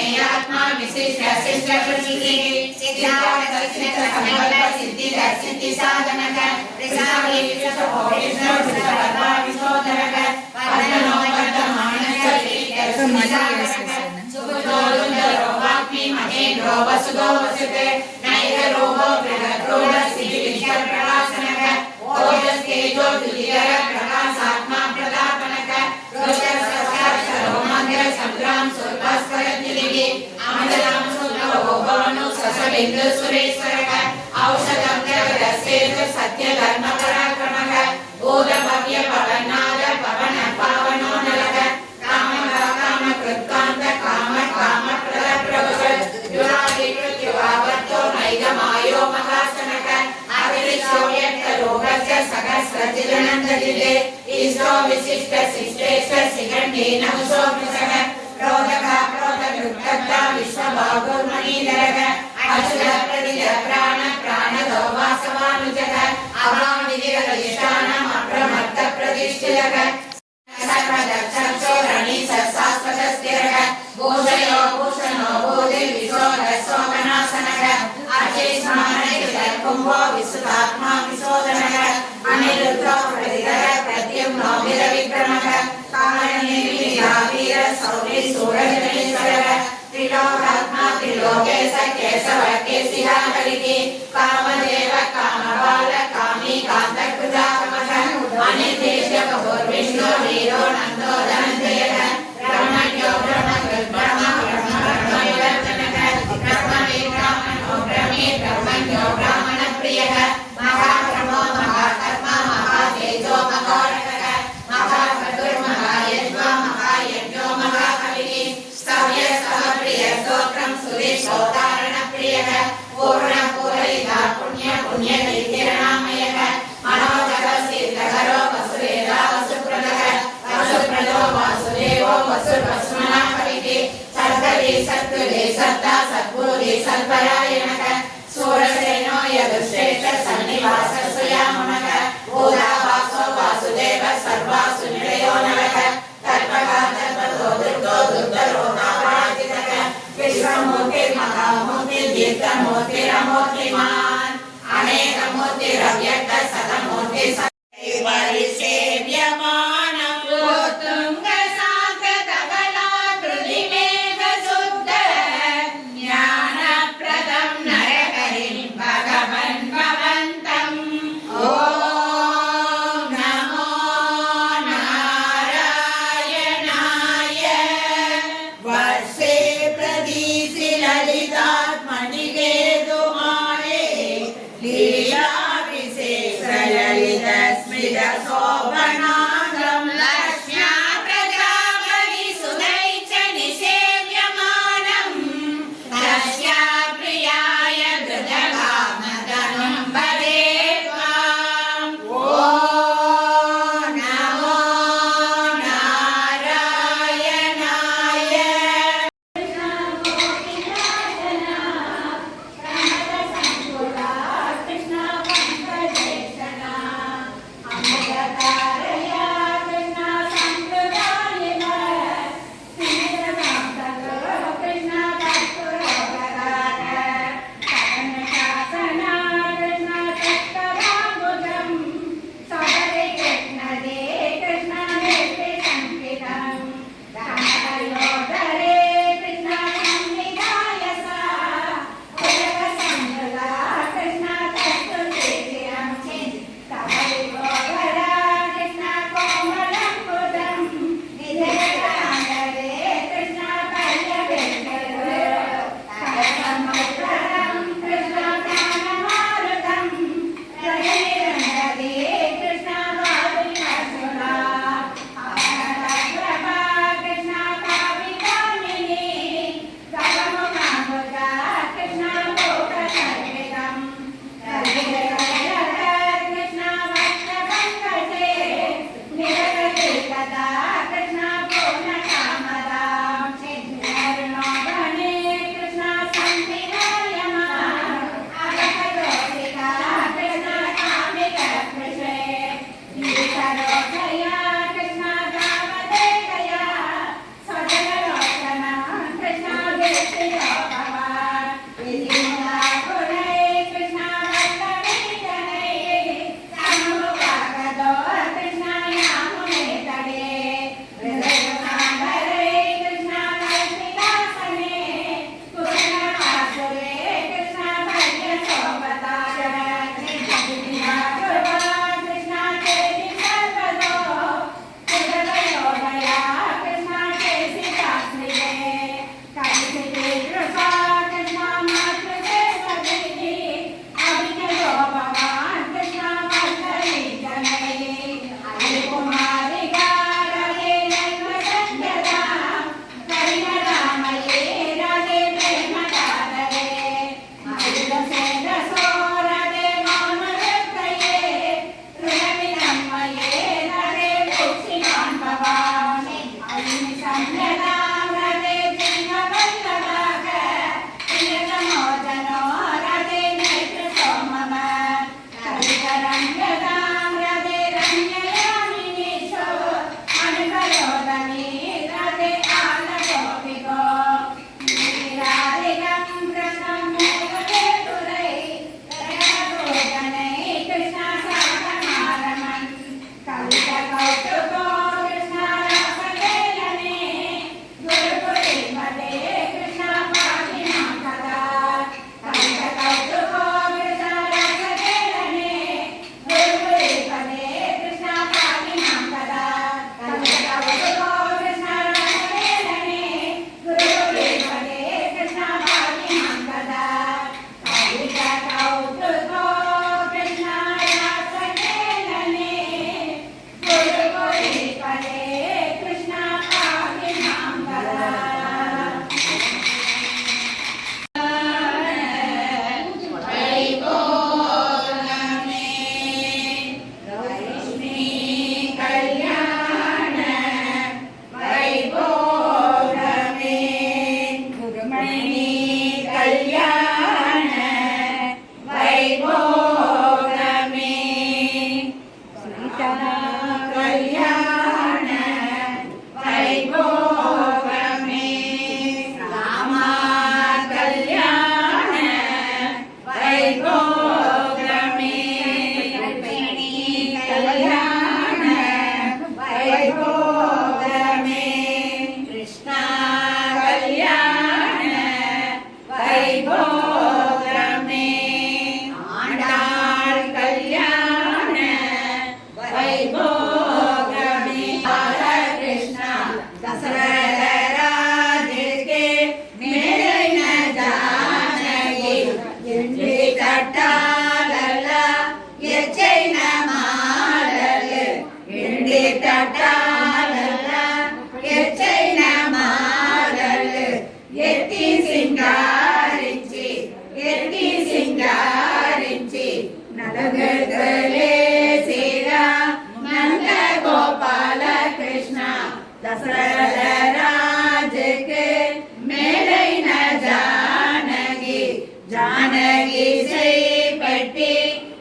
प्रमेयात्मा विशिष्ट शिष्ट प्रसिद्धि सिद्धार्थ सिद्ध संकल्प सिद्धि सिद्धि साधनक प्रसादे विश्व विष्णु सर्वा विशोधनक वर्णनो वर्धमानश्च सुबुद्धो वाग्मी महेन्द्रो वसुदो वसुते नैव रोगो बृहद्रोग सिद्धि विश्व प्रकाशनक ओजस् तेजो द्वितीय प्रकाशात्मा प्रतापनक रोजस् संग्राम सुरभास्करतिलिगे आमदनाम सुरभोगवनु ससबिंदु सुरेश्वरक औषधं जगदस्येत सत्य धर्म पराक्रमक बोध भव्य पवनाद पवन पावनो नलक काम काम कृत्कांत काम काम प्रद प्रभुष युरादिकृत युवावत्तो नैगमायो महासनक अतिरिक्तो यक्त रोगस्य सहस्रजिलनन्दजिले ईशो विशिष्ट शिष्टेश सिगण्डेन उशो प्रसक रोदक प्रोदकृत्कर्ता विश्वभागुर्मणिधरक अचल प्रदिज प्राण प्राणदो वासवानुजक अभानिधिरधिष्ठानम् अप्रमत्त प्रतिष्ठितक सर्वदक्षो रणीश शाश्वतस्थिरक भूषयो भूषणो भूति विशोधसोमनासनक अचेस्मानयुत कुम्भो विसुतात्मा विशोधनक अनिरुद्धो प्रतिधर प्रद्युम्नो वीरविक्रमक वीर सौरी सूरजनेश्वरक त्रिलोकात्मा त्रिलोकेश केशव केशिहा हरिः कामदेव कामबाल कामी कान्तकृतात्मकः अनिर्देश्य कपूर्विष्णु वीरो नन्दो धनञ्जयः ब्रह्मण्यो ब्रह्मकृत् ब्रह्म ब्रह्मविवर्तनः ब्रह्मविद्रामणो ब्रह्मे ब्रह्मण्यो ब्राह्मणप्रियः महाब्रह्मो महाकर्मा महातेजो महारकः महाभद्रुर्महायज्वा महायज्ञो महाकविः स्तव्य स्तवप्रिय स्तोत्रं सुरेशोदारणप्रियः पूर्णपूरयिता पुण्य पुण्यकीर्तिरणामयः मनोजः सिद्धकरो वसुरेधा वसुप्रदः वसुप्रदो वासुदेवो वसुर्वस्मना कविः सद्गति सद्गुदे सत्ता सद्भूति सत्परायणः सूरसेनो यदुश्रेष्ठ सन्निवास सुयामनः भूतावासो वासुदेव सर्वासु निलयो नरः तर्पकातर्पतो दुर्गो दुर्धरो नापराजितः विश्वमूर्तिर्महामूर्तिर्दीर्घमूर्तिरमूर्तिमान् अनेकमूर्तिरव्यक्त सतमूर्ति सेव्यमानः उत्तुङ्ग साङ्गतबला कृतिमेघशुद्ध ज्ञानप्रदं नरहरिं भगवन् भवन्तम् ॐ नमो नारायणाय वर्षे प्रदीसि ललितात्मनिगे दुमारे लीला विशेष ललित स्मित शोभनागं लक्ष्म्या प्रजापति सुदैच निसेव्यमानं तस्या प्रियाय धृतकामधनुं वदे त्वाम् ॐ नमो नारायणाय கல்யாண வைபோகமே கல்யாண வைபோகமே ராமா கல்யாண வைபோகமே கல்யாண வைபோகமே கிருஷ்ணா கல்யாண வைபோகமே ஆண்டாள் கல்யாண வைபோகமே கிருஷ்ணா தசரத ராஜுக்கு மேலைன ஜானகி எண்டி தட்டாலல்ல எச்சைன மாடலு எண்டி தட்டாலல்ல எச்சைன மாடலு எத்தி సింగారించి నలుగురులే శ్రీరా నంద గోపాల కృష్ణ దశరథ రాజుకు మేలైన జానకి జానకి చేపట్టి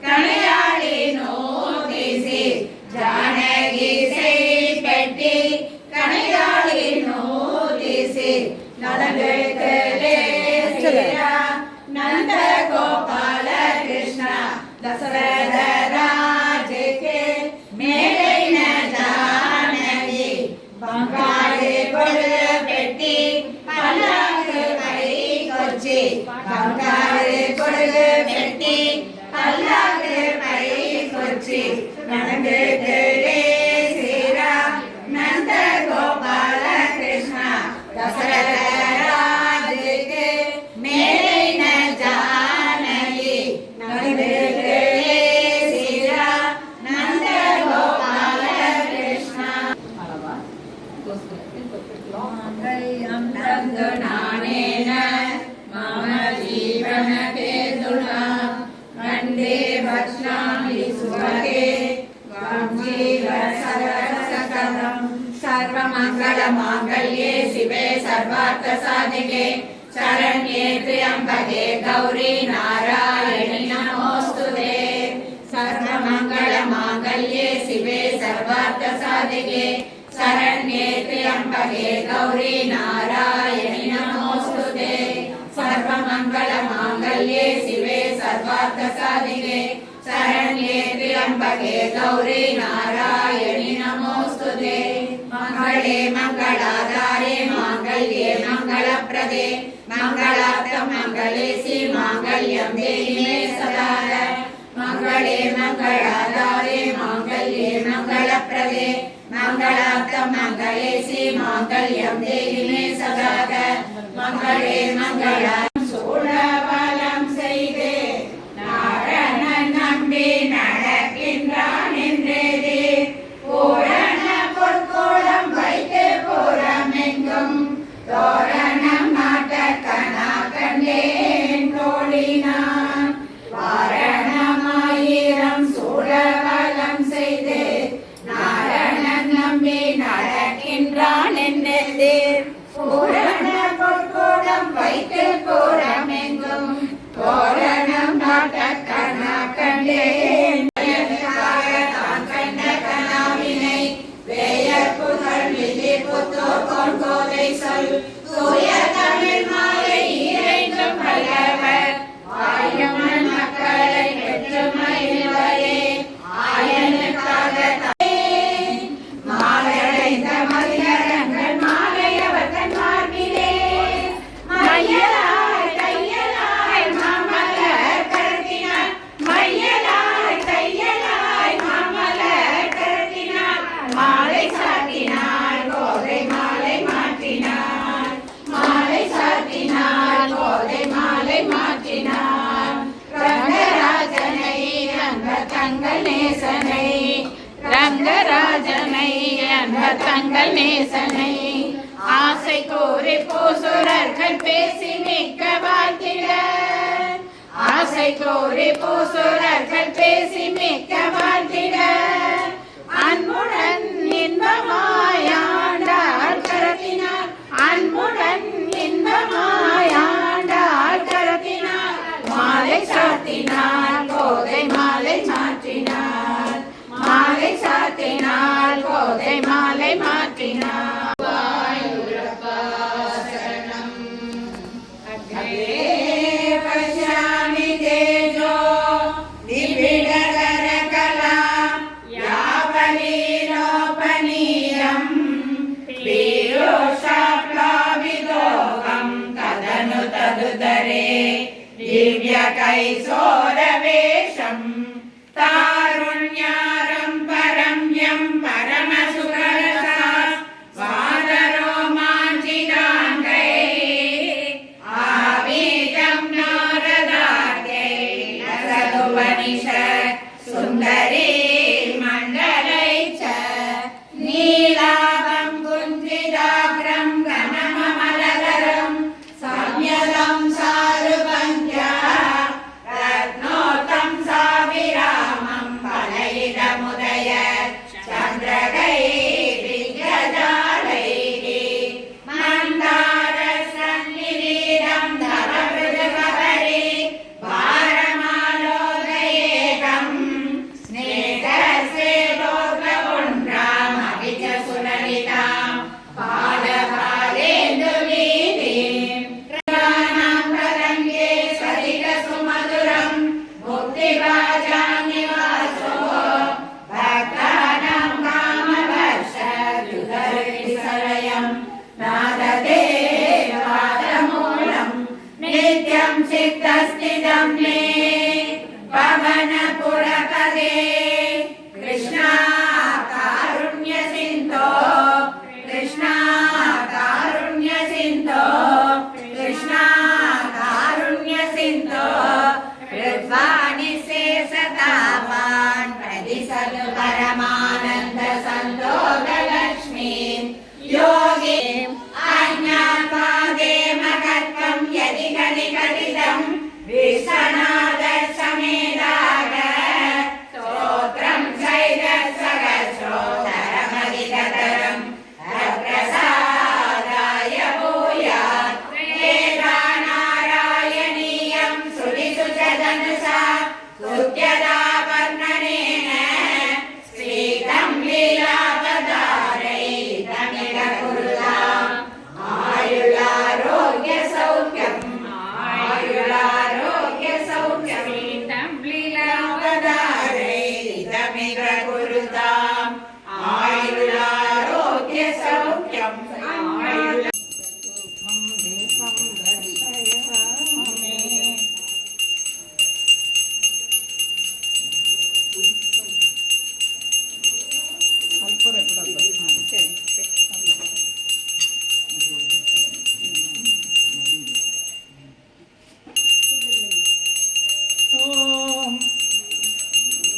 కణయాళి నోదీసి జానకి చేపట్టి కణయాళి నోదీసి నలుగురులే శ్రీరా నంద గోపాల కృష్ణ దశరథ రాజుకు మేలైన జానకి బంగారు పొడుగు పెట్టి పల్లాకు పైకొచ్చి బంగారు పొడుగు పెట్టి పల్లాకు పైకొచ్చి నలుగురులే శ్రీరా నంద గోపాల కృష్ణ దశరథ రాజుకు మేలైన జానకి నలుగురులే శ్రీరా నంద గోపాల కృష్ణ నందునానేన మమ జీవన కేతునా వందే వక్ష్యామి సుభగే వాంజీవ సరసకరం సర్వమంగళ మాంగళ్యే శివే సర్వార్థ సాధికే శరణ్యే త్ర్యంబకే గౌరీ నారాయణి నమోస్తుతే సర్వమంగళ మాంగళ్యే శివే సర్వార్థ సాధికే శరణ్యే త్ర్యంబకే గౌరీ నారాయణి నమోస్తుతే సర్వమంగళ మాంగళ్యే శివే సర్వార్థ సాధికే శరణ్యే త్ర్యంబకే గౌరీ నారాయణి నమోస్తుతే మంగళే మంగళాధారే మాంగళ్యే మంగళప్రదే మంగళార్థ మంగళేసి మాంగళ్యం దేహి మే సదా మంగళే మంగళాధారే మాంగళ్యే మంగళప్రదే మంగళార్థ మంగళేసి మాంగళ్యం దేహి మే సదా మంగళే మంగళ சூழவலம் செய்து நாரணன் நம்பி நடக்கின்றான் என்றே பூரண பொற்கோளம் வைத்து புறமெங்கும் தோரணம் நாட்ட கணா கண்டேன் தோழினான் வாரணமாயிரம் சூழவலம் செய்து நாரணன் நம்பி நடக்கின்றான் என்றே பூரண பொற்கோளம் வைத்து புறமெங்கும் தோரணம் நாட்ட கணா கண்டேன் தான் கண்ட கனாவினை வேயர் புகழ் விதி புத்தோர் கொண்டோதை சொல் தூய தமிழ் மாலை இறைந்தும் வல்லவர் ஆயமன் மக்களை பெற்றுமையிலே ஆயனுக்காக மாலையடைந்த மதிலரங்கள் மாலையவர் தன் மார்பிலே மையலாய் தையலாய் மாமலர் கருத்தினார் மையலாய் தையலாய் மாமலர் கருத்தினார் மாலை சாத்தினார் கோதை மாலை மாற்றினார் மாலை சாத்தினார் கோதை மாலை மாற்றினார் ரங்கராஜனை ரங்க தங்கள் நேசனை ரங்கராஜனை அன்ப தங்கள் நேசனை ஆசை கோரி பூசுரர்கள் பேசி மிக்க வாழ்த்திட ஆசை கோரி பூசுரர்கள் பேசி மிக்க வாழ்த்திட அன்புடன் இன்பமாயாண்டார் கரத்தினார் அன்புடன் இன்பமாயா पश्यामि तेजो निबिडकरकला यावलीलोपनीयम् पीयूषाप्लाविदोहं तदनु तदुदरे दिव्यकैसोरवेशं तारुण्यारं परम्यं परमसुखरसा स्वादरोमाञ्चिताङ्गैः आवीतं नारदार्गैः लसदुपनिषत् सुन्दरी मण्डलैः च नीलाभं कुञ्चिताग्रं घनममलधरं संयतं सारुपञ्चा रत्नोत्तं साविरामं फलयितमुदय चन्द्रकैर्विद्यजालैः मन्दारसन्निलीनं धवमृदुकबरी भारमालोदयेकं स्नेहसेवोग्रपुण्ड्रामपि च सुललितां पादपालेन्दुवीथीं तरङ्गे सरितसुमधुरं मुक्तिभाजान्निवासो भक्तानां कामवर्षद्युतरिसलयं नादते पादमूलं नित्यं चित्तस्थितं मे पवनपुरपदे कृष्णा कारुण्यसिन्धो कृष्णा कारुण्यसिन्धो कृष्णा कारुण्यसिन्धो कृत्वानि शेषतावान् प्रदिशतु परमानन्द सन्तोषलक्ष्मीं योगे अज्ञात्वादे महत्त्वं यदि कलिकटितं विश्वनाथसमेदाग स्तोत्रं चैतसहस्रोत्तरमधिकतरं तत्प्रसादाय भूयात् वेदानारायणीयं सुरिसुचधनुषा स्तुत्यदा वर्णनेन स्फीतं लीलावतारैः कुरुताम् आयुरारोग्यसौख्यम् आयुरारोग्यसौख्यम् लीलावतारैः कुरुताम् आयुरारोग्यसौख्यम्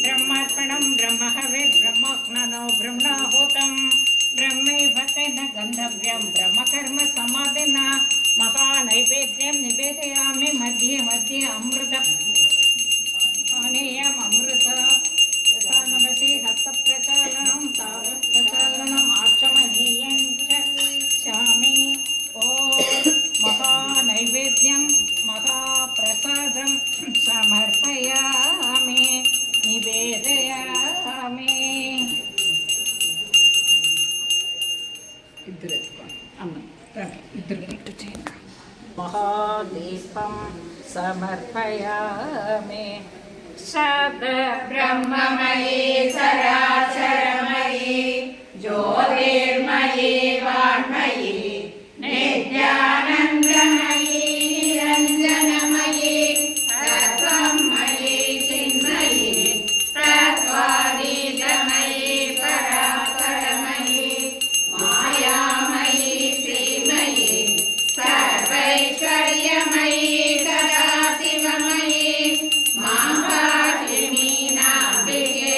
ब्रह्मार्पणं ब्रह्महविर्ब्रह्मज्ञानो ब्रह्मणाहुतं ब्रह्मैव तेन गन्धव्यं ब्रह्मकर्म समाधिना महानैवेद्यं निवेदयामि मध्ये मध्ये अमृतं पानीयम् अमृत तथा नमसि हस्तप्रचालनं तावत्प्रचालनम् आचमनीयं च स्यामि ॐ महानैवेद्यं महाप्रसादं समर्पयामि निवेदयामि महादीपं समर्पयामि शब्द ब्रह्ममयी सराचरमयी ज्योतिर्मयी वाङ्मयी नित्यानन्दमयी निरञ्जनमयी तत्त्वमयी चिन्मयी तत्त्वातीतमयी परात्परमयी मायामयी श्रीमयी सर्वैश्वर्यमयी सदाशिवमयी मां पाहि मीनाम्बिके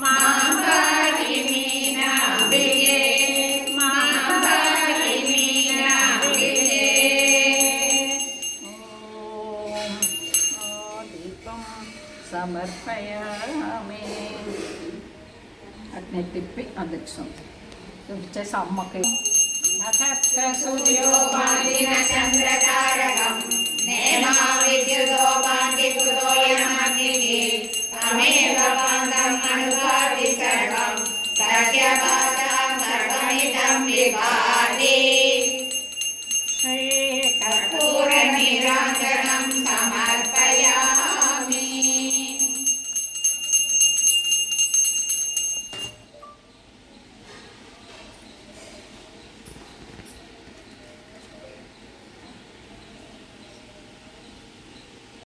मां पाहि मीनाम्बिके मां पाहि मीनाम्बिके। दीपं समर्पयामि अग्नि तिप्पि अदक्षं तुमच्या अम्मके नक्षत्र सूर्यो भाति न चन्द्रतारकं नेमा विद्युतो भाति कुतोऽयमग्निः तमेव पान्तम् अनुभाति सर्वं तस्य पातं सर्वमिदं विभाति।